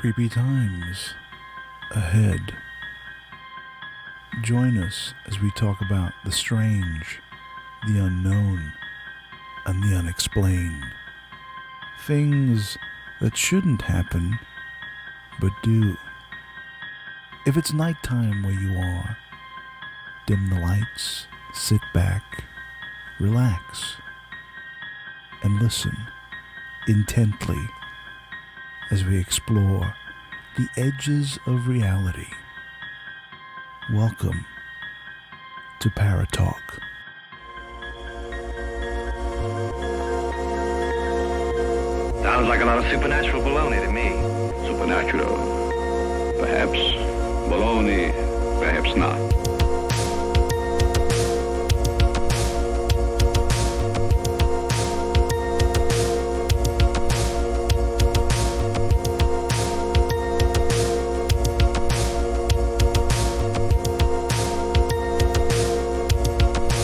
Creepy times ahead. Join us as we talk about the strange, the unknown, and the unexplained. Things that shouldn't happen, but do. If it's nighttime where you are, dim the lights, sit back, relax, and listen intently as we explore the edges of reality. Welcome to Paratalk. Sounds like a lot of supernatural baloney to me. Supernatural, perhaps. Baloney, perhaps not.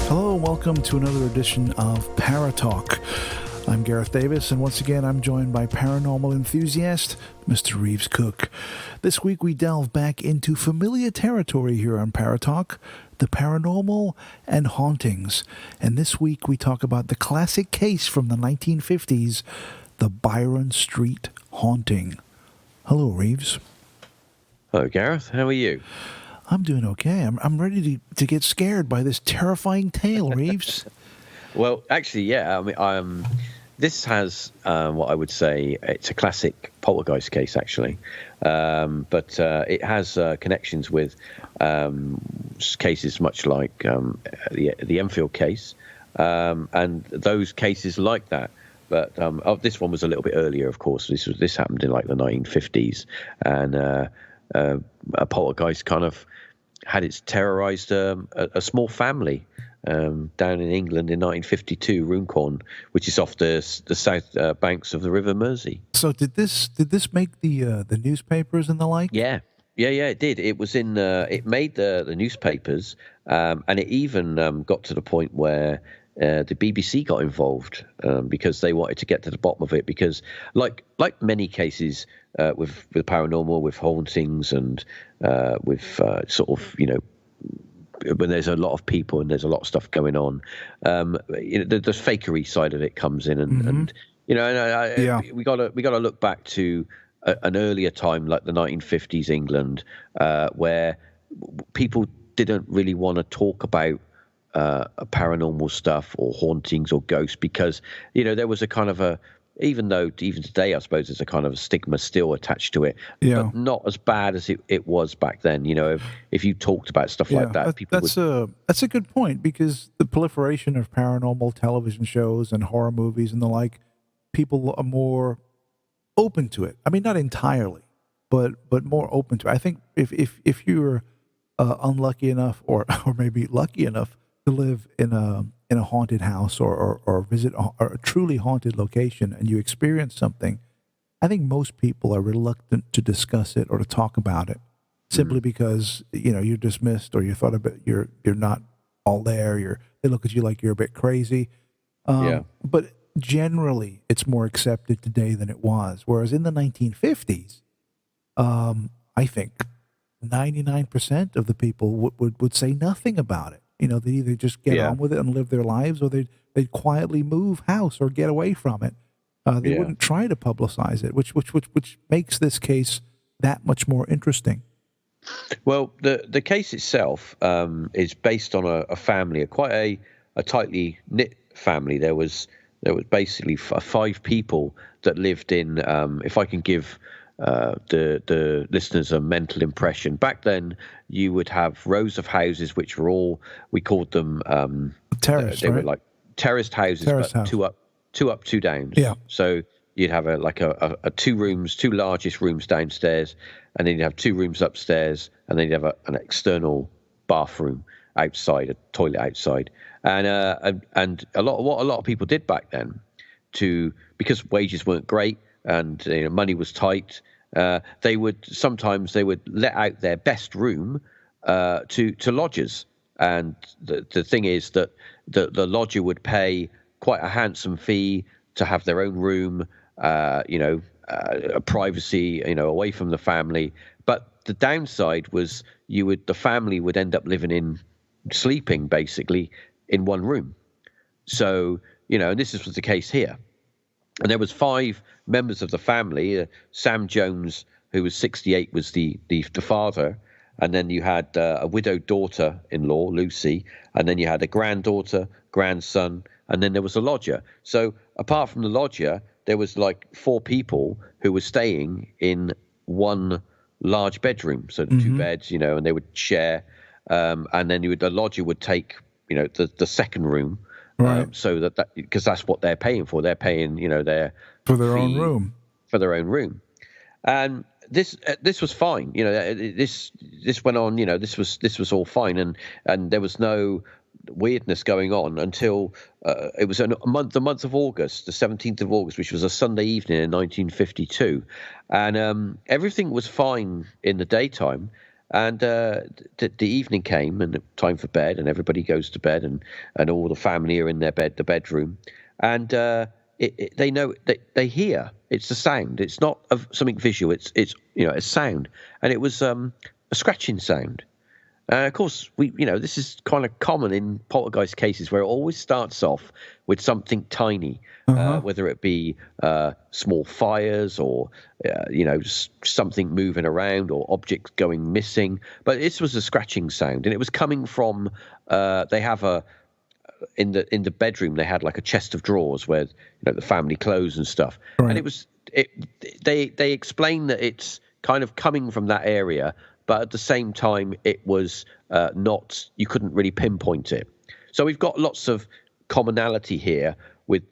Hello, welcome to another edition of Paratalk. I'm Gareth Davies, and once again I'm joined by paranormal enthusiast, Mr. Reeves Cooke. This week we delve back into familiar territory here on Paratalk, the paranormal and hauntings. And this week we talk about the classic case from the 1950s, the Byron Street haunting. Hello, Reeves. Hello, Gareth. How are you? I'm doing okay. I'm ready to get scared by this terrifying tale, Reeves. Well, actually, yeah. I mean, this has what I would say it's a classic poltergeist case, actually, but it has connections with cases much like the Enfield case and those cases like that. But this one was a little bit earlier, of course. This happened in like the 1950s, and a poltergeist kind of had its terrorized a small family down in England in 1952, Runcorn, which is off the south banks of the River Mersey. So did this make the newspapers and the like? Yeah, it did. It was in it made the newspapers, and it even got to the point where the BBC got involved because they wanted to get to the bottom of it. Because like many cases with paranormal, with hauntings, and with sort of, you know, when there's a lot of people and there's a lot of stuff going on, the fakery side of it comes in, and you know, and we gotta look back to an earlier time like the 1950s England, where people didn't really want to talk about paranormal stuff or hauntings or ghosts, because, you know, there was a kind of even today I suppose there's a kind of a stigma still attached to it, but not as bad as it was back then. You know, if you talked about stuff like that, people that's a good point, because the proliferation of paranormal television shows and horror movies and the like, people are more open to it. I mean, not entirely, but more open to it. I think if you're unlucky enough or maybe lucky enough to live in a haunted house or visit a truly haunted location, and you experience something, I think most people are reluctant to discuss it or to talk about it, simply because, you know, you're dismissed, or you thought of it, you're not all there. They look at you like you're a bit crazy. But generally, it's more accepted today than it was. Whereas in the 1950s, I think 99% of the people would say nothing about it. You know, they either just get on with it and live their lives, or they'd quietly move house or get away from it. They wouldn't try to publicize it, which makes this case that much more interesting. Well, the case itself is based on a family, quite a tightly knit family. There was basically five people that lived in. If I can give the listeners a mental impression, back then you would have rows of houses which were all, we called them terraced. They were like terraced houses, two up, two down. Yeah. So you'd have a two largest rooms downstairs, and then you'd have two rooms upstairs, and then you'd have an external bathroom outside, a toilet outside, and a lot of people did back then, because wages weren't great and, you know, money was tight. They would let out their best room to lodgers, and the thing is that the lodger would pay quite a handsome fee to have their own room, privacy, away from the family. But the downside was the family would end up sleeping basically in one room. So, and this was the case here. And there was 5 members of the family. Sam Jones, who was 68, was the father. And then you had a widowed daughter-in-law, Lucy. And then you had a granddaughter, grandson. And then there was a lodger. So apart from the lodger, there was like 4 people who were staying in one large bedroom. So 2 beds, and they would share. And then the lodger would take, the second room. Right. So that because that's what they're paying for. They're paying, their for their fee own room. For their own room. And this was fine. This went on. This was all fine, and there was no weirdness going on until it was the month of August, the 17th of August, which was a Sunday evening in 1952, and everything was fine in the daytime. And the evening came, and time for bed, and everybody goes to bed, and all the family are in the bedroom, and they know they hear it's a sound. It's not something visual. It's a sound, and it was a scratching sound. Of course, this is kind of common in poltergeist cases where it always starts off with something tiny, whether it be small fires or, something moving around or objects going missing. But this was a scratching sound, and it was coming from, they have in the bedroom, they had like a chest of drawers where, the family clothes and stuff. Right. And they explain that it's kind of coming from that area, but at the same time, it was you couldn't really pinpoint it. So we've got lots of commonality here with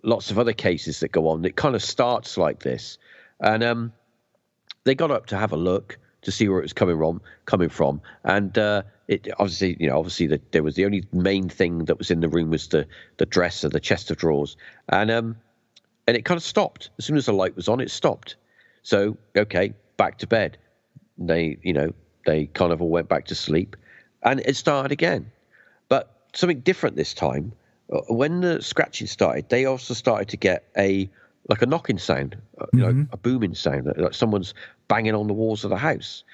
lots of other cases that go on. It kind of starts like this. And they got up to have a look to see where it was coming from. And it obviously there was the only main thing that was in the room was the dresser, the chest of drawers. And it kind of stopped. As soon as the light was on, it stopped. So, okay, back to bed. They kind of all went back to sleep, and it started again. But something different this time. When the scratching started, they also started to get a knocking sound, a booming sound, like someone's banging on the walls of the house.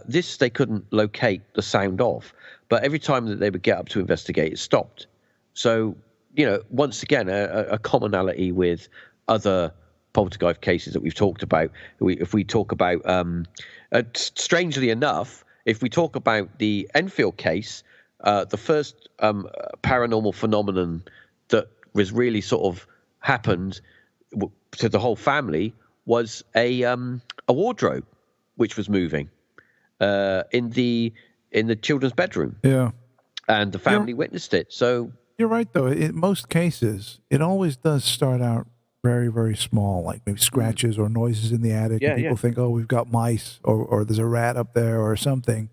This they couldn't locate the sound of, but every time that they would get up to investigate, it stopped. So, once again, a commonality with other poltergeist cases that we've talked about. If we talk about, strangely enough, if we talk about the Enfield case, the first paranormal phenomenon that was really sort of happened to the whole family was a wardrobe which was moving in the children's bedroom. Yeah, and the family witnessed it. So you're right, though. In most cases, it always does start out very, very small, like maybe scratches or noises in the attic. Yeah, and people think, oh, we've got mice or there's a rat up there or something.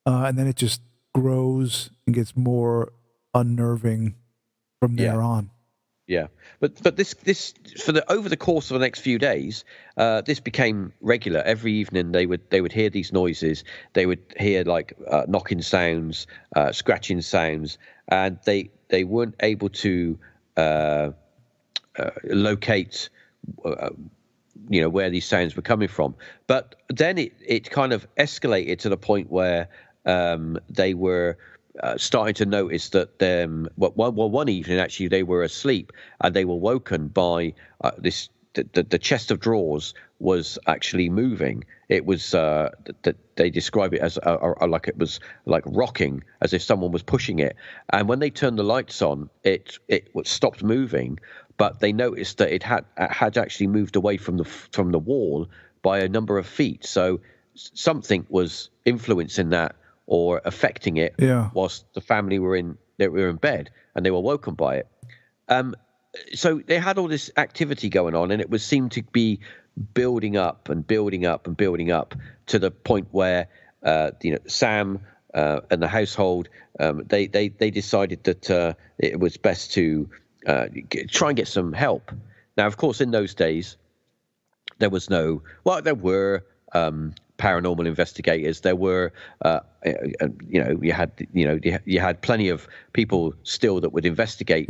And then it just grows and gets more unnerving from there on. Yeah, but this over the course of the next few days, this became regular. Every evening they would hear these noises. They would hear like knocking sounds, scratching sounds, and they weren't able to locate where these sounds were coming from. But then it kind of escalated to the point where they were starting to notice that one evening actually they were asleep and they were woken by the chest of drawers was actually moving. It was that they describe it as like it was like rocking, as if someone was pushing it. And when they turned the lights on, it stopped moving, but they noticed that it had actually moved away from the wall by a number of feet. So something was influencing that or affecting it whilst the family were in bed and they were woken by it. So they had all this activity going on, and it seemed to be building up and building up and building up to the point where Sam and the household they decided that it was best to try and get some help. Now, of course, in those days there was there were paranormal investigators. There were, you had plenty of people still that would investigate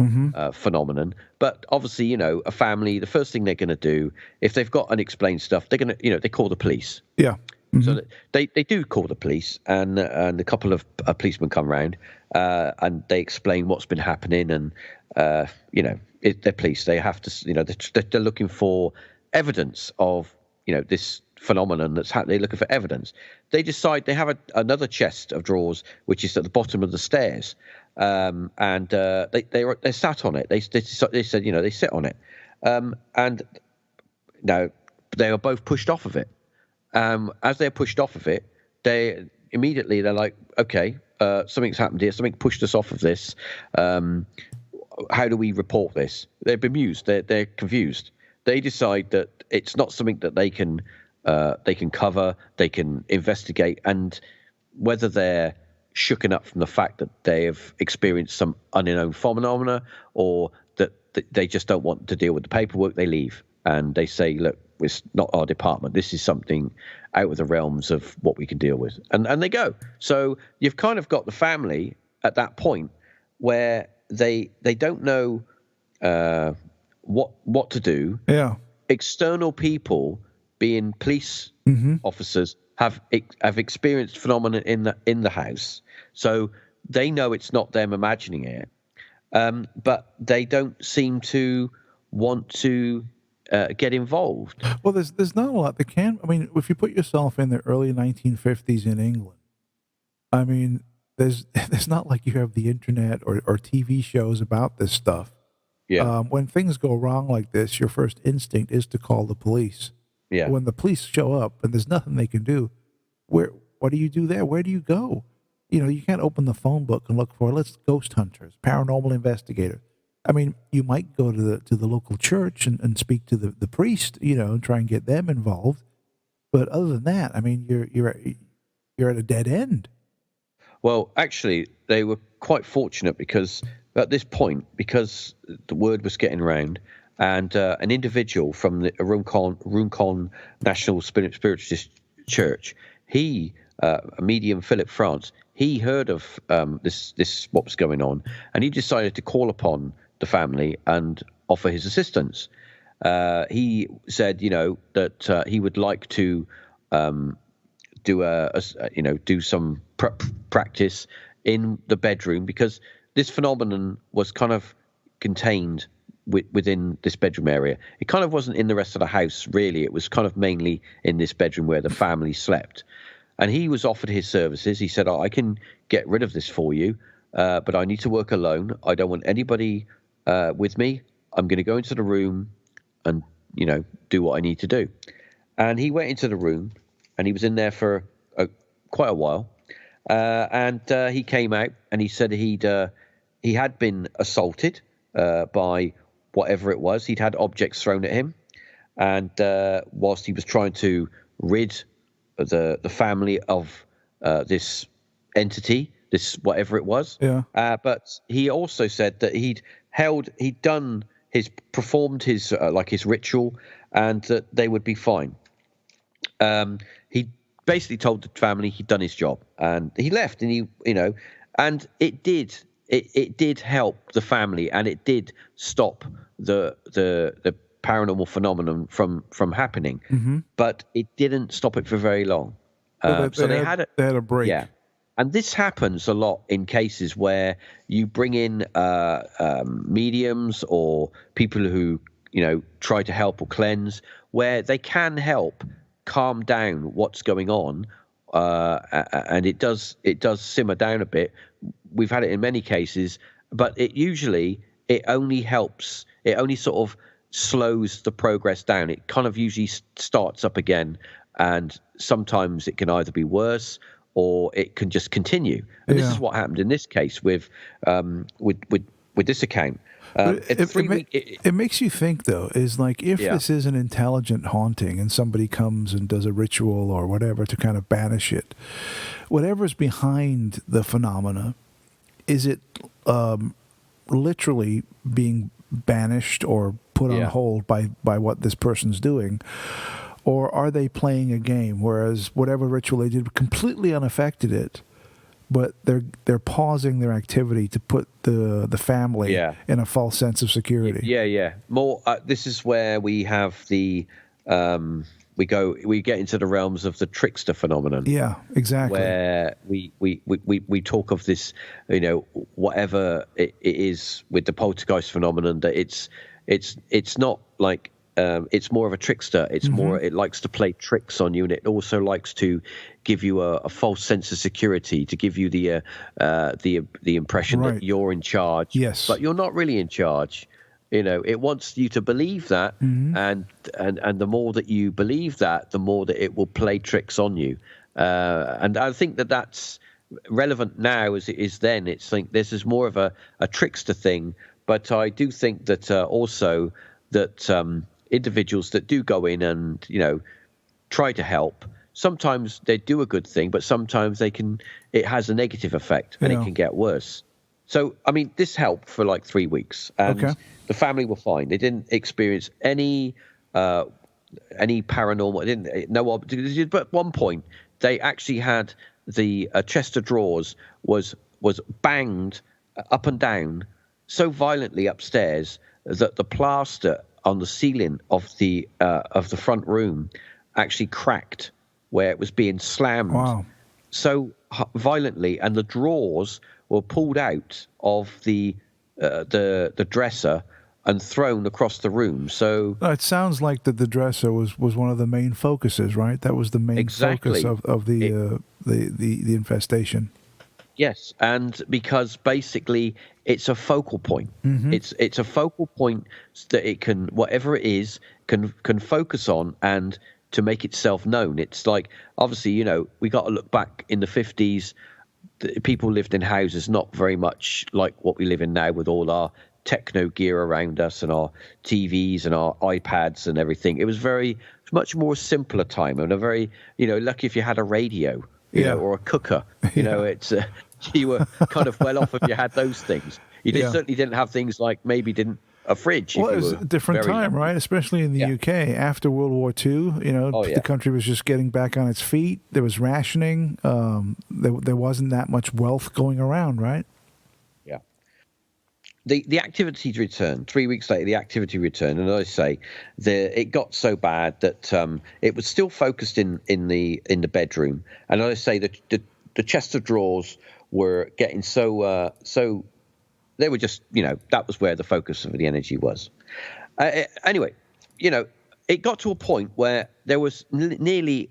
phenomenon. But obviously, a family, the first thing they're going to do if they've got unexplained stuff, they're going to, they call the police. Yeah. Mm-hmm. So they do call the police, and a couple of policemen come round, and they explain what's been happening, and they're police. They have to, they're looking for evidence of this phenomenon that's happening. They're looking for evidence. They decide they have another chest of drawers which is at the bottom of the stairs, and they're sat on it. They said they sit on it, and now they are both pushed off of it. As they're pushed off of it, they're like, okay, something's happened here. Something pushed us off of this. How do we report this? They're bemused. They're confused. They decide that it's not something that they can cover. They can investigate, and whether they're shooken up from the fact that they have experienced some unknown phenomena, or that they just don't want to deal with the paperwork, they leave and they say, look, it's not our department. This is something out of the realms of what we can deal with. And they go. So you've kind of got the family at that point where they don't know what to do. Yeah. External people, being police officers, have experienced phenomena in the house. So they know it's not them imagining it. But they don't seem to want to get involved. Well, there's not a lot. If you put yourself in the early 1950s in England, I mean, there's not like you have the internet or TV shows about this stuff. Yeah. When things go wrong like this, your first instinct is to call the police. Yeah. When the police show up and there's nothing they can do, what do you do there? Where do you go? You can't open the phone book and look for, let's ghost hunters, paranormal investigators. I mean, you might go to the local church and speak to the priest, and try and get them involved. But other than that, I mean, you're at a dead end. Well, actually, they were quite fortunate because at this point, because the word was getting around, and an individual from the Runcorn National Spiritualist Church, a medium, Philip France, he heard of this what was going on, and he decided to call upon the family and offer his assistance. He said, that he would like to do some practice in the bedroom, because this phenomenon was kind of contained within this bedroom area. It kind of wasn't in the rest of the house, really. It was kind of mainly in this bedroom where the family slept. And he was offered his services. He said, I can get rid of this for you, but I need to work alone. I don't want anybody with me. I'm going to go into the room and, do what I need to do. And he went into the room, and he was in there for quite a while. And he came out, and he said he had been assaulted by whatever it was. He'd had objects thrown at him. And whilst he was trying to rid the family of this entity, this whatever it was. Yeah. But he also said that he'd performed his his ritual, and that they would be fine. He basically told the family he'd done his job, and he left, and and it did help the family, and it did stop the paranormal phenomenon from happening, but it didn't stop it for very long. They had a break. Yeah. And this happens a lot in cases where you bring in mediums or people who, try to help or cleanse, where they can help calm down what's going on, and it does simmer down a bit. We've had it in many cases, but it only helps. It only sort of slows the progress down. It kind of usually starts up again, and sometimes it can either be worse or it can just continue. And this is what happened in this case with this account. It makes you think, though, is like if this is an intelligent haunting and somebody comes and does a ritual or whatever to kind of banish it, whatever's behind the phenomena, is it literally being banished or put on hold by what this person's doing? or are they playing a game? Whereas whatever ritual they did completely unaffected it, but they're pausing their activity to put the family in a false sense of security. Yeah. More. This is where we have the we get into the realms of the trickster phenomenon. Yeah, exactly. Where we talk of this, whatever it is with the poltergeist phenomenon, that it's not like. It's more of a trickster. It's more. It likes to play tricks on you, and it also likes to give you a false sense of security, to give you the impression that you're in charge. Yes, but you're not really in charge. It wants you to believe that, and the more that you believe that, the more that it will play tricks on you. And I think that's relevant now as it is then. It's like this is more of a trickster thing, but I do think that also that. Individuals that do go in and try to help, sometimes they do a good thing, but sometimes it has a negative effect and it can get worse. So I mean, this helped for like 3 weeks, and the family were fine. They didn't experience any paranormal. But at one point they actually had the chest of drawers was banged up and down so violently upstairs that the plaster on the ceiling of the front room actually cracked where it was being slammed so violently, and the drawers were pulled out of the dresser and thrown across the room. So it sounds like that the dresser was one of the main focuses, right? That was the main focus of the infestation. Yes, and because basically it's a focal point. It's a focal point that it can, whatever it is, can focus on and to make itself known. It's like, obviously, we got to look back in the 50s. People lived in houses not very much like what we live in now, with all our techno gear around us and our TVs and our iPads and everything. It was much more simpler time, and a very, lucky if you had a radio, or a cooker. It's you were kind of well off if you had those things. You certainly didn't have things like a fridge. Well, it was a different time, right? Especially in the UK after World War II. The country was just getting back on its feet. There was rationing. There wasn't that much wealth going around, right? Yeah. The activity returned 3 weeks later. The activity returned, and as I say, it got so bad that it was still focused in the bedroom. And as I say, the chest of drawers were getting so they were just, that was where the focus of the energy was. Anyway, it got to a point where there was nearly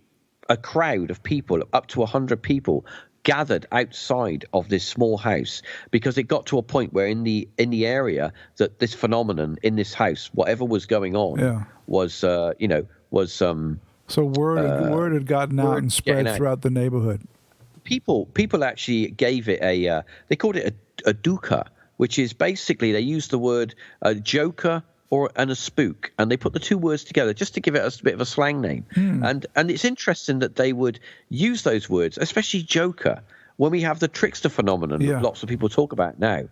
a crowd of people, up to 100 people, gathered outside of this small house, because it got to a point where in the area that this phenomenon in this house, whatever was going on, was so word had gotten out and spread throughout the neighborhood. People actually gave it they called it a dukkha, which is basically, they used the word joker and a spook, and they put the two words together just to give it a bit of a slang name. And it's interesting that they would use those words, especially joker, when we have the trickster phenomenon that lots of people talk about now,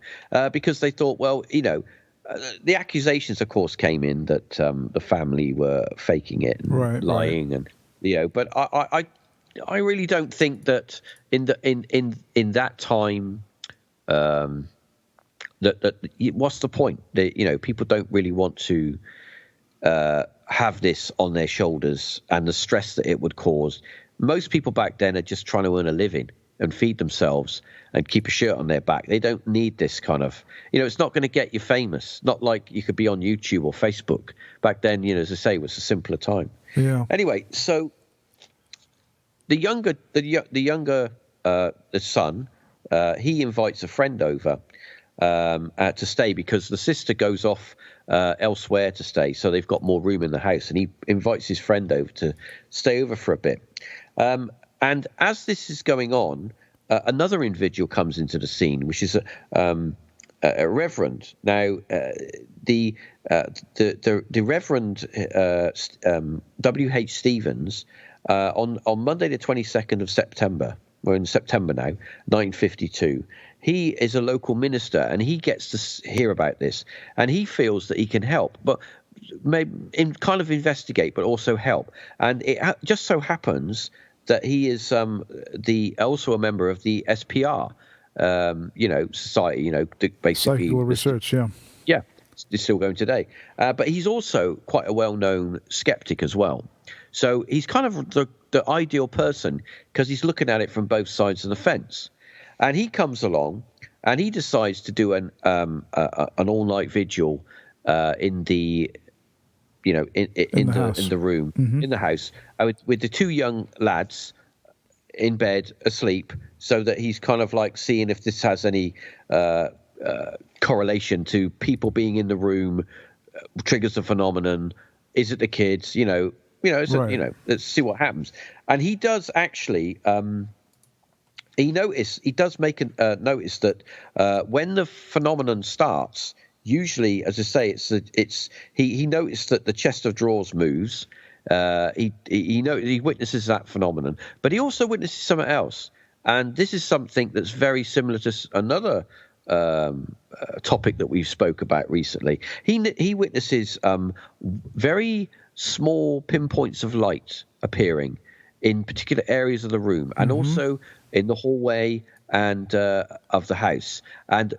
because they thought, well, the accusations, of course, came in that the family were faking it and lying, and but I really don't think that in that time that what's the point? People don't really want to have this on their shoulders, and the stress that it would cause. Most people back then are just trying to earn a living and feed themselves and keep a shirt on their back. They don't need this kind of, it's not going to get you famous. Not like you could be on YouTube or Facebook. Back then, as I say, it was a simpler time. Yeah. Anyway, so the son, he invites a friend over to stay, because the sister goes off elsewhere to stay, so they've got more room in the house, and he invites his friend over to stay over for a bit. And as this is going on, another individual comes into the scene, which is a reverend. Now, the Reverend W.H. Stevens, on Monday the 22nd of September, we're in September now, 1952, he is a local minister, and he gets to hear about this, and he feels that he can help. But kind of investigate, but also help. And it just so happens that he is also a member of the SPR, society. Basically Psychical research. Yeah. Yeah, it's still going today. But he's also quite a well-known skeptic as well. So he's kind of the ideal person because he's looking at it from both sides of the fence. And he comes along and he decides to do an all-night vigil in the room, in the house, with the two young lads in bed asleep, so that he's kind of like seeing if this has any correlation to people being in the room, triggers the phenomenon. Is it the kids? Let's see what happens. And he does actually. He does make a notice that when the phenomenon starts, usually, as I say, he noticed that the chest of drawers moves. He witnesses that phenomenon, but he also witnesses something else, and this is something that's very similar to another topic that we've spoke about recently. He witnesses very small pinpoints of light appearing in particular areas of the room, and also in the hallway and of the house. And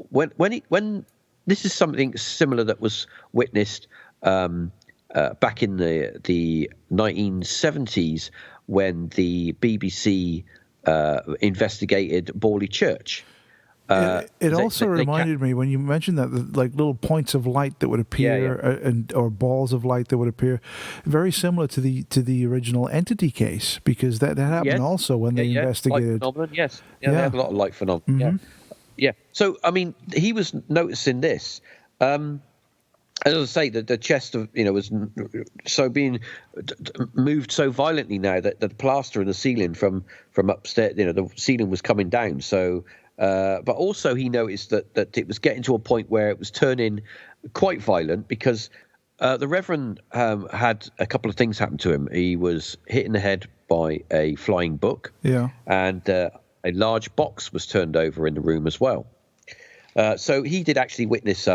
when this is something similar that was witnessed back in the 1970s when the BBC investigated Borley Church. It also reminded me when you mentioned that, like little points of light that would appear, or balls of light that would appear, very similar to the original Entity case, because that happened also when they investigated. Light phenomenon, yes, they had a lot of light phenomenon. Yeah. So I mean, he was noticing this. As I say, the chest of was so being moved so violently now that the plaster in the ceiling from upstairs, the ceiling was coming down. So. But also he noticed that it was getting to a point where it was turning quite violent because the Reverend had a couple of things happen to him. He was hit in the head by a flying book, and a large box was turned over in the room as well. So he did actually witness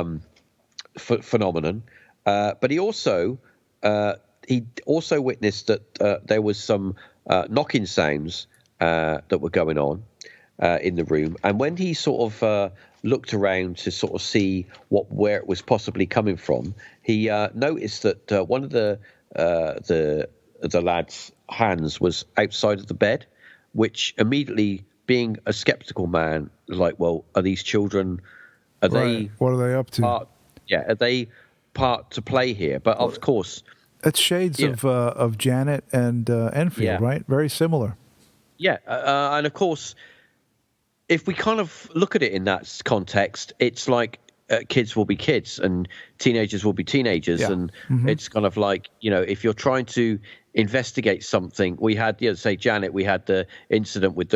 phenomenon, but he also witnessed that there was some knocking sounds that were going on. In the room, and when he sort of looked around to sort of see where it was possibly coming from, he noticed that one of the lad's hands was outside of the bed, which immediately, being a skeptical man, was like, well, are these children? What are they up to? Are they part to play here? But of course, it's shades of Janet and Enfield, right? Very similar. Yeah, and of course. If we kind of look at it in that context, it's like kids will be kids and teenagers will be teenagers. Yeah. And it's kind of like, if you're trying to investigate something, we had, say Janet, we had the incident with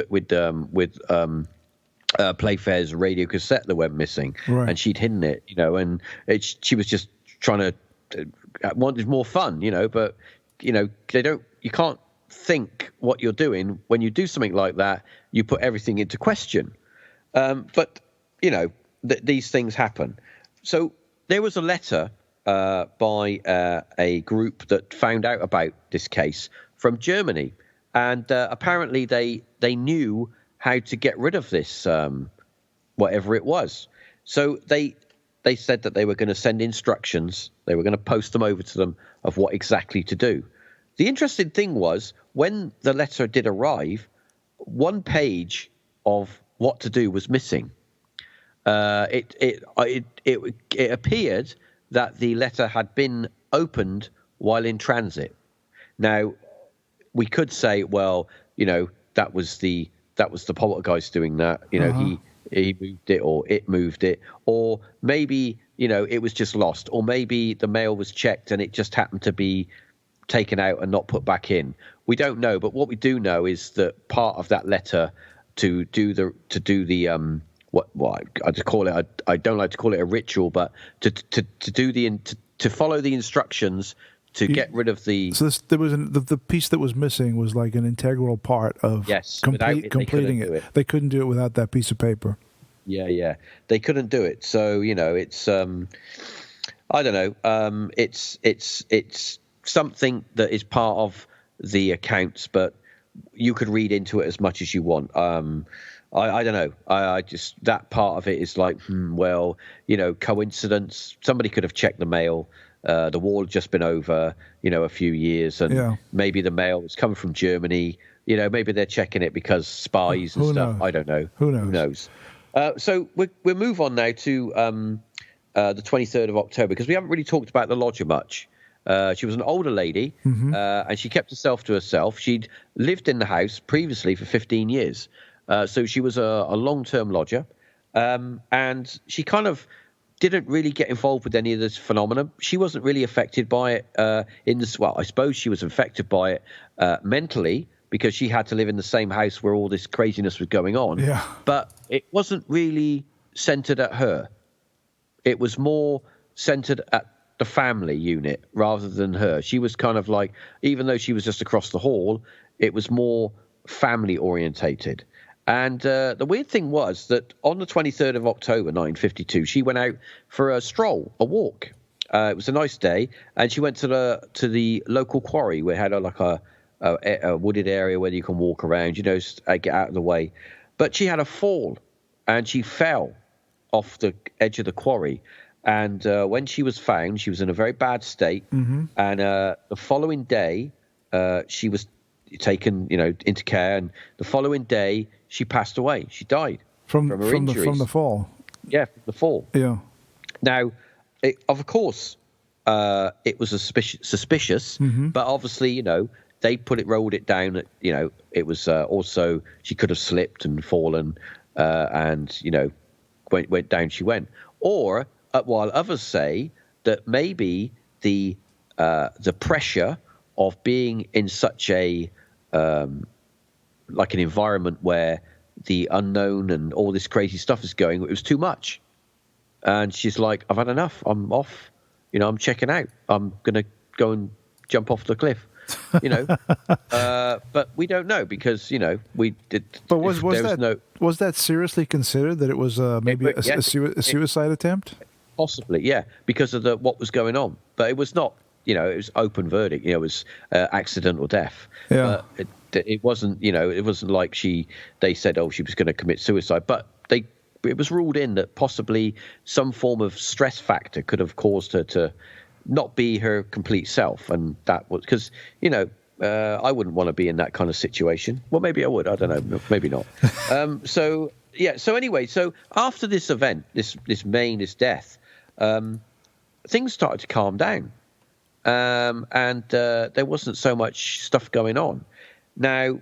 Playfair's radio cassette that went missing, and she'd hidden it, and she was just trying to wanted more fun, but you can't think what you're doing. When you do something like that, you put everything into question. But these things happen. So there was a letter by a group that found out about this case from Germany, and apparently they knew how to get rid of this whatever it was. So they said that they were going to send instructions. They were going to post them over to them of what exactly to do. The interesting thing was, when the letter did arrive, one page of what to do was missing. It appeared that the letter had been opened while in transit. Now, we could say, well, that was the poltergeist doing that. He moved it, or it moved it, or maybe it was just lost, or maybe the mail was checked and it just happened to be taken out and not put back in. We don't know, but what we do know is that part of that letter to do the I call it, I don't like to call it a ritual, but to follow the instructions to get rid of the. So there was the piece that was missing was like an integral part of completing it. They couldn't do it without that piece of paper. Yeah, they couldn't do it. So it's I don't know. It's something that is part of the accounts, but you could read into it as much as you want. I don't know. I just, that part of it is like, well, coincidence. Somebody could have checked the mail. The war had just been over, a few years, and maybe the mail was coming from Germany. Maybe they're checking it because spies and stuff. Knows? I don't know. Who knows? So we'll move on now to the 23rd of October, because we haven't really talked about the lodger much. She was an older lady, and she kept herself to herself. She'd lived in the house previously for 15 years. So she was a long-term lodger, and she kind of didn't really get involved with any of this phenomenon. She wasn't really affected by it I suppose she was affected by it mentally, because she had to live in the same house where all this craziness was going on. Yeah. But it wasn't really centered at her. It was more centered at the family unit rather than her. She was kind of like, even though she was just across the hall, it was more family orientated. And the weird thing was that on the 23rd of October, 1952, she went out for a stroll, a walk. It was a nice day, and she went to the local quarry. We had a wooded area where you can walk around, get out of the way. But she had a fall, and she fell off the edge of the quarry. And when she was found, she was in a very bad state. And the following day, she was taken, into care. And the following day, she passed away. She died from her injuries. From the fall. Yeah, from the fall. Yeah. Now, of course, it was suspicious, but obviously, they rolled it down that, it was also, she could have slipped and fallen, and, went down she went. Or, while others say that maybe the pressure of being in such a, like an environment where the unknown and all this crazy stuff is going, it was too much. And she's like, I've had enough. I'm off. I'm checking out. I'm going to go and jump off the cliff. But we don't know, because we did. But was that seriously considered, that it was maybe a suicide attempt? Possibly, yeah, because of what was going on. But it was not. It was open verdict. It was accidental death. Yeah. But it wasn't. It wasn't like they said, oh, she was going to commit suicide. But it was ruled in that possibly some form of stress factor could have caused her to not be her complete self, and that was because I wouldn't want to be in that kind of situation. Well, maybe I would. I don't know. Maybe not. So anyway, so after this event, this death, things started to calm down, and there wasn't so much stuff going on. Now,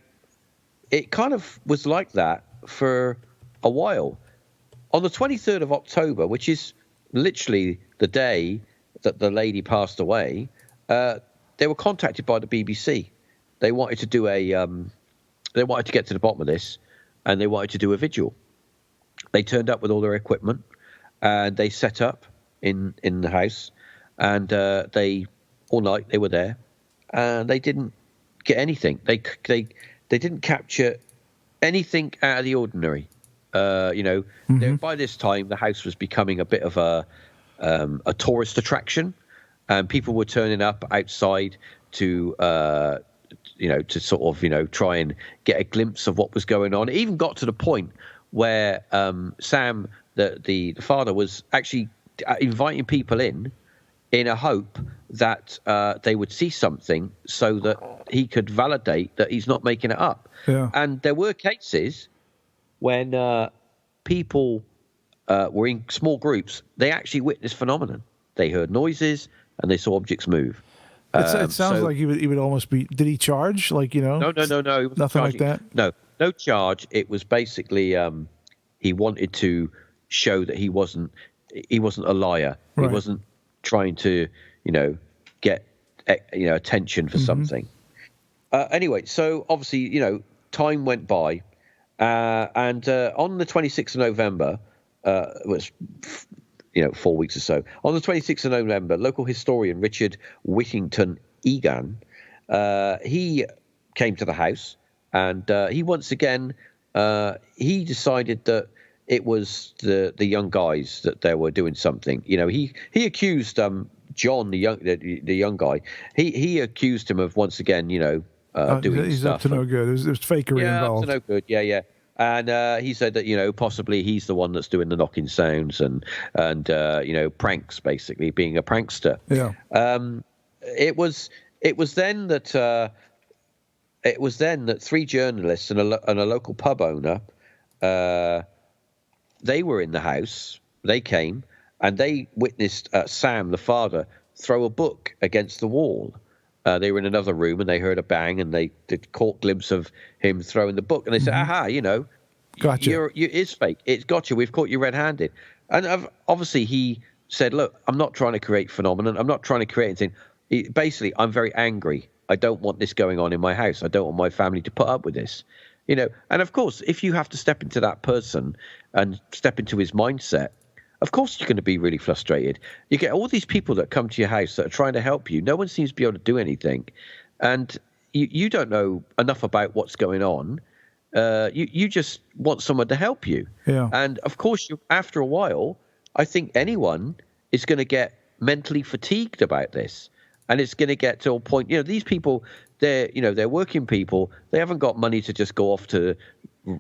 it kind of was like that for a while. On the 23rd of October, which is literally the day that the lady passed away, they were contacted by the BBC. They wanted to do they wanted to get to the bottom of this, and they wanted to do a vigil. They turned up with all their equipment, and they set up in the house, and they all night they were there, and they didn't get anything. They didn't capture anything out of the ordinary. By this time the house was becoming a bit of a tourist attraction, and people were turning up outside to sort of try and get a glimpse of what was going on. It even got to the point where Sam, the father, was actually inviting people in a hope that they would see something, so that he could validate that he's not making it up. Yeah. And there were cases when people were in small groups, they actually witnessed phenomenon. They heard noises and they saw objects move. It sounds like he would almost be. Did he charge? No. Nothing like that. No charge. It was basically he wanted to show that he wasn't a liar. Right. He wasn't trying to get attention for something. Anyway, so obviously time went by. And on the 26th of November, was 4 weeks or so. On the 26th of November, local historian Richard Whittington Egan, he came to the house, and he once again he decided that it was the young guys that they were doing something. You know, he accused John, the young guy. He accused him of once again, you know, doing he's stuff. up to no good. There's fakery involved. Up to no good. Yeah. And he said that, you know, possibly he's the one that's doing the knocking sounds and you know, pranks, basically being a prankster. Yeah. It was then that three journalists and a local pub owner, they were in the house. They came and they witnessed Sam, the father, throw a book against the wall. They were in another room and they heard a bang and they caught glimpse of him throwing the book. And they said, aha, you know, gotcha. It's fake. It's got you. We've caught you red-handed. And obviously he said, look, I'm not trying to create phenomenon. I'm not trying to create anything. Basically, I'm very angry. I don't want this going on in my house. I don't want my family to put up with this. You know, and of course, if you have to step into that person and step into his mindset, of course you're going to be really frustrated. You get all these people that come to your house that are trying to help you. No one seems to be able to do anything. And you don't know enough about what's going on. You just want someone to help you. Yeah. And of course, after a while, I think anyone is going to get mentally fatigued about this. And it's going to get to a point, you know, these people, they're working people. They haven't got money to just go off to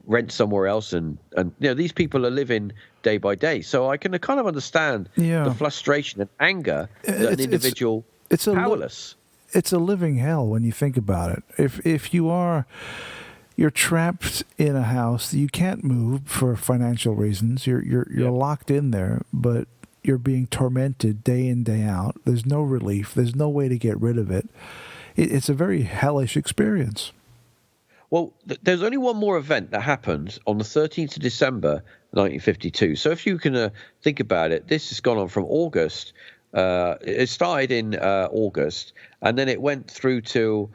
rent somewhere else. And you know, these people are living day by day. So I can kind of understand the frustration and anger that an individual is powerless. It's a living hell when you think about it. If you're trapped in a house, you can't move for financial reasons. You're locked in there, but you're being tormented day in, day out. There's no relief. There's no way to get rid of it. It's a very hellish experience. Well, there's only one more event that happened on the 13th of December, 1952. So if you can think about it, this has gone on from August. It started in August, and then it went through to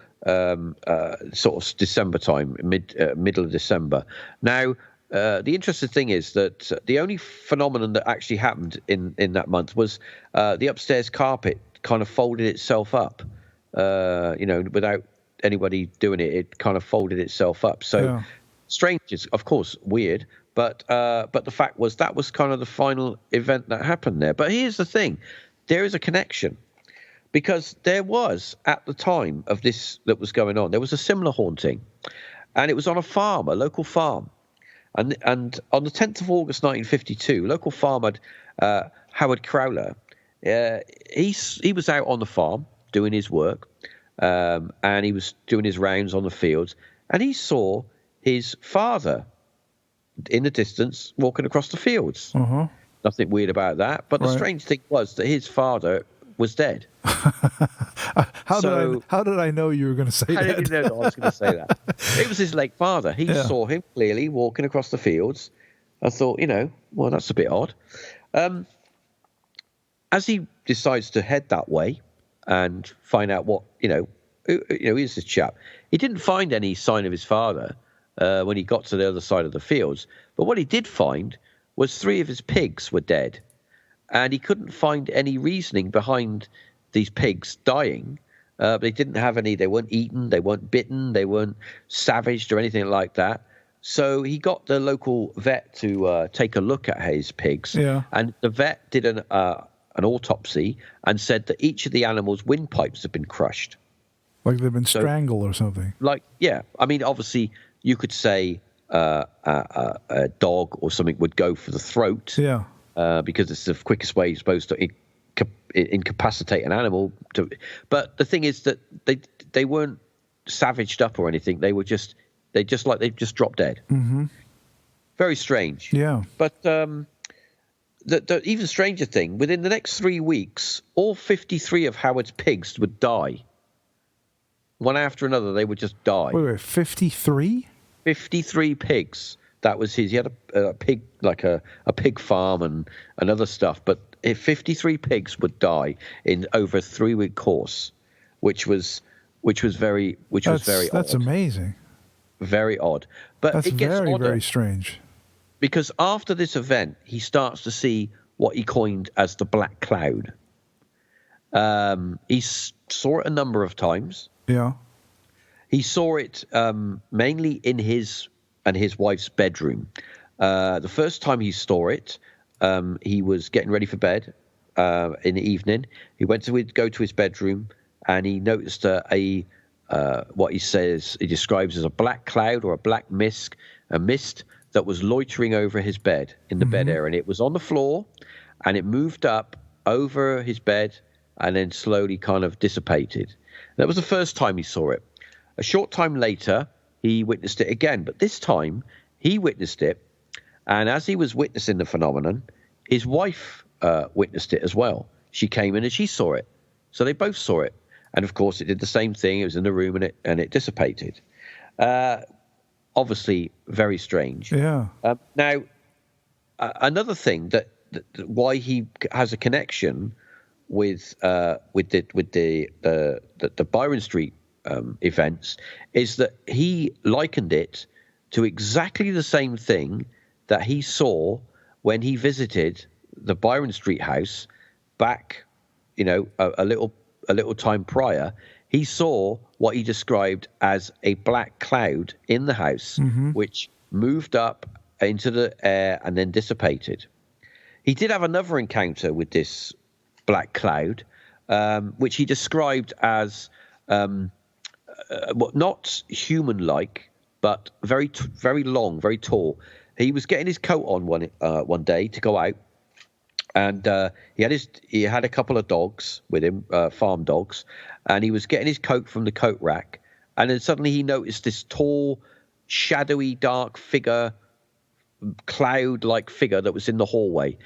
sort of December time, middle of December. Now, the interesting thing is that the only phenomenon that actually happened in that month was the upstairs carpet kind of folded itself up, you know, without anybody doing it. It kind of folded itself up. So strange, is of course weird, but the fact was that was kind of the final event that happened there. But here's the thing. There is a connection, because there was, at the time of this that was going on, there was a similar haunting, and it was on a farm, a local farm. And on the 10th of August 1952, local farmer Howard Crowler, he was out on the farm doing his work, and he was doing his rounds on the fields, and he saw his father in the distance walking across the fields. Uh-huh. Nothing weird about that. But the strange thing was that his father was dead. How did I know you were going to say that? How did you know that I was going to say that? It was his late father. He saw him clearly walking across the fields. I thought, you know, well, that's a bit odd. As he decides to head that way and find out what, here's this chap. He didn't find any sign of his father when he got to the other side of the fields. But what he did find was 3 of his pigs were dead. And he couldn't find any reasoning behind these pigs dying. They didn't have any, they weren't eaten, they weren't bitten, they weren't savaged or anything like that. So he got the local vet to take a look at his pigs. Yeah. And the vet did an autopsy and said that each of the animals' windpipes had been crushed. Like they've been strangled or something. I mean, obviously, you could say a dog or something would go for the throat. Yeah. Because it's the quickest way you're supposed to incapacitate an animal. But the thing is that they weren't savaged up or anything. They just dropped dead. Mm-hmm. Very strange. Yeah. But the even stranger thing, within the next 3 weeks, all 53 of Howard's pigs would die. One after another, they would just die. Wait, 53? 53 pigs. That was his. He had a pig, like a pig farm and other stuff. But 53 pigs would die in over a 3-week course, which was very odd. That's amazing. Very odd. But that's it gets very, odder, very strange. Because after this event, he starts to see what he coined as the black cloud. He saw it a number of times. Yeah. He saw it mainly in his and his wife's bedroom. The first time he saw it, he was getting ready for bed in the evening. He went to go to his bedroom, and he noticed what he describes as a black cloud or a black mist, that was loitering over his bed in the bed area, and it was on the floor, and it moved up over his bed and then slowly kind of dissipated. That was the first time he saw it. A short time later, he witnessed it again, but this time he witnessed it, and as he was witnessing the phenomenon, his wife witnessed it as well. She came in and she saw it, so they both saw it, and of course it did the same thing. It was in the room and it dissipated. Obviously, very strange. Yeah. Now, another thing that why he has a connection with the Byron Street events is that he likened it to exactly the same thing that he saw when he visited the Byron Street house back, a little time prior. He saw what he described as a black cloud in the house, which moved up into the air and then dissipated. He did have another encounter with this black cloud, which he described as not human-like, but very, very long, very tall. He was getting his coat on one day to go out, and he had a couple of dogs with him, farm dogs, and he was getting his coat from the coat rack, and then suddenly he noticed this tall, shadowy, dark figure, cloud-like figure that was in the hallway.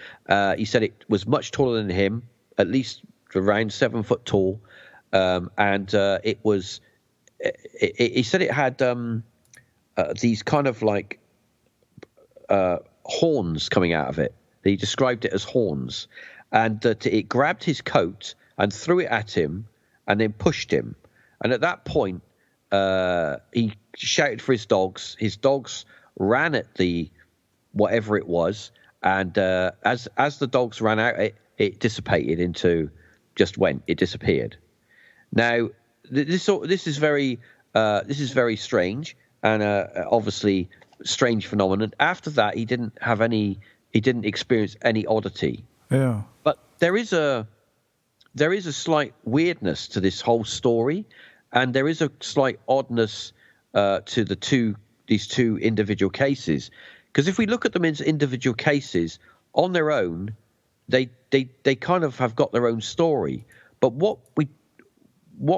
He said it was much taller than him, at least around 7 foot tall, and it was. He said it had these kind of like horns coming out of it. He described it as horns, and that it grabbed his coat and threw it at him, and then pushed him. And at that point, he shouted for his dogs. His dogs ran at the whatever it was, and as the dogs ran out, it dissipated into it disappeared. Now, this is very strange, and obviously strange phenomenon. After that, he didn't experience any oddity. Yeah. But there is a slight weirdness to this whole story, and there is a slight oddness to these two individual cases. Because if we look at them as individual cases on their own, they kind of have got their own story. But what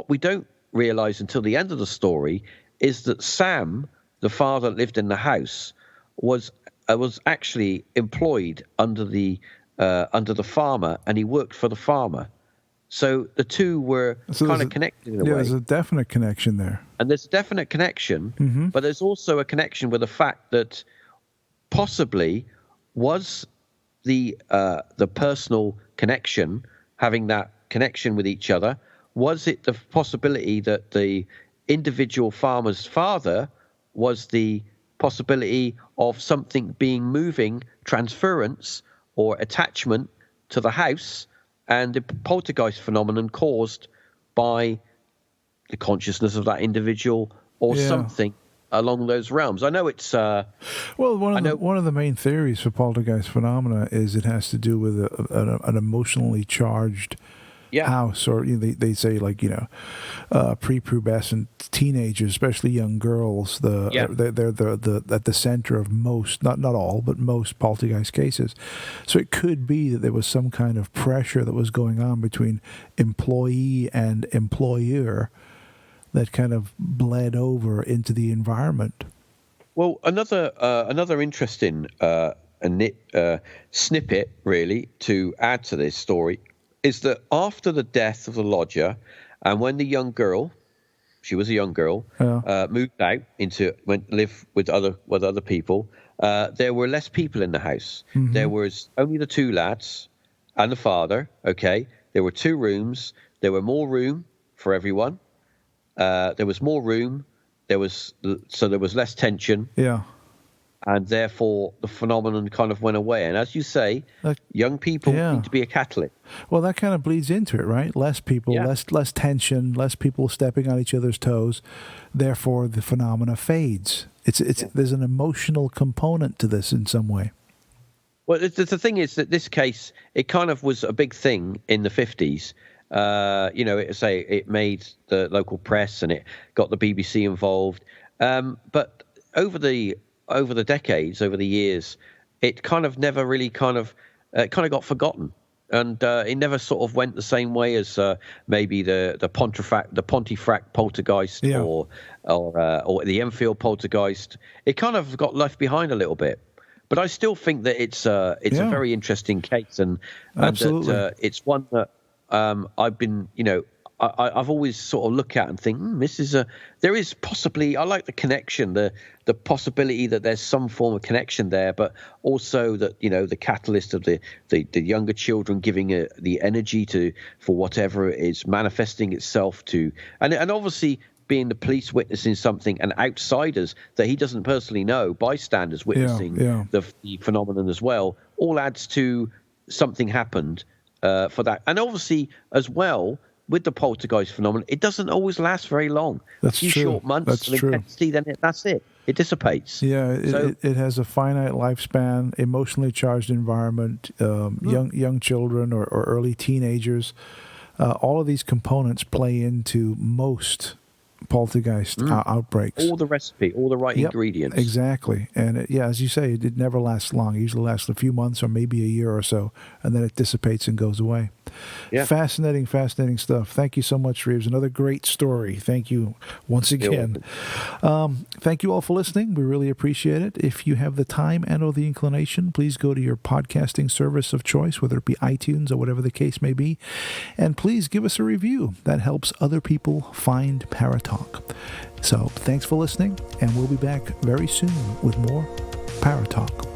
we don't realize until the end of the story is that Sam, the father that lived in the house, was actually employed under the farmer, and he worked for the farmer. So the two were kind of connected in a way. There's a definite connection there. And there's a definite connection, but there's also a connection with the fact that possibly was the personal connection, having that connection with each other, was it the possibility that the individual farmer's father was the possibility of something moving, transference or attachment to the house, and the poltergeist phenomenon caused by the consciousness of that individual or something along those realms? I know it's one of the main theories for poltergeist phenomena is it has to do with an emotionally charged house, or they say prepubescent teenagers, especially young girls. They're at the center of most, not all, but most poltergeist cases. So it could be that there was some kind of pressure that was going on between employee and employer that kind of bled over into the environment. Well, another interesting snippet, really, to add to this story is that after the death of the lodger, and when the young girl, she was a young girl, moved out went live with other people, there were less people in the house. Mm-hmm. There was only the two lads and the father. Okay, there were 2 rooms. There were more room for everyone. There was more room. There was less tension. Yeah. And therefore, the phenomenon kind of went away. And as you say, young people need to be a catalyst. Well, that kind of bleeds into it, right? Less people, less tension, less people stepping on each other's toes. Therefore, the phenomena fades There's an emotional component to this in some way. Well, the thing is that this case, it kind of was a big thing in the 50s. It made the local press and it got the BBC involved. But over the decades, over the years, it kind of never really kind of got forgotten. And it never sort of went the same way as maybe the Pontefract Poltergeist or the Enfield Poltergeist. It kind of got left behind a little bit. But I still think that it's a very interesting case, and that it's one that I've been, I've always sort of look at and think, there is possibly, I like the connection, the possibility that there's some form of connection there, but also that, the catalyst of the younger children giving the energy for whatever it is manifesting itself to, and obviously being the police witnessing something and outsiders that he doesn't personally know, bystanders witnessing the phenomenon as well, all adds to something happened for that. And obviously as well, with the poltergeist phenomenon, it doesn't always last very long. That's a few true. short months That's of intensity, then that's it. It dissipates. Yeah, it has a finite lifespan, emotionally charged environment, young children or early teenagers. All of these components play into most poltergeist outbreaks. All the recipe, all the right ingredients. Exactly. And as you say, it never lasts long. It usually lasts a few months or maybe a year or so, and then it dissipates and goes away. Yeah. Fascinating stuff. Thank you so much, Reeves. Another great story. Thank you once again. Thank you all for listening. We really appreciate it. If you have the time and or the inclination, please go to your podcasting service of choice, whether it be iTunes or whatever the case may be, and please give us a review. That helps other people find Paratalk. So thanks for listening, and we'll be back very soon with more Paratalk.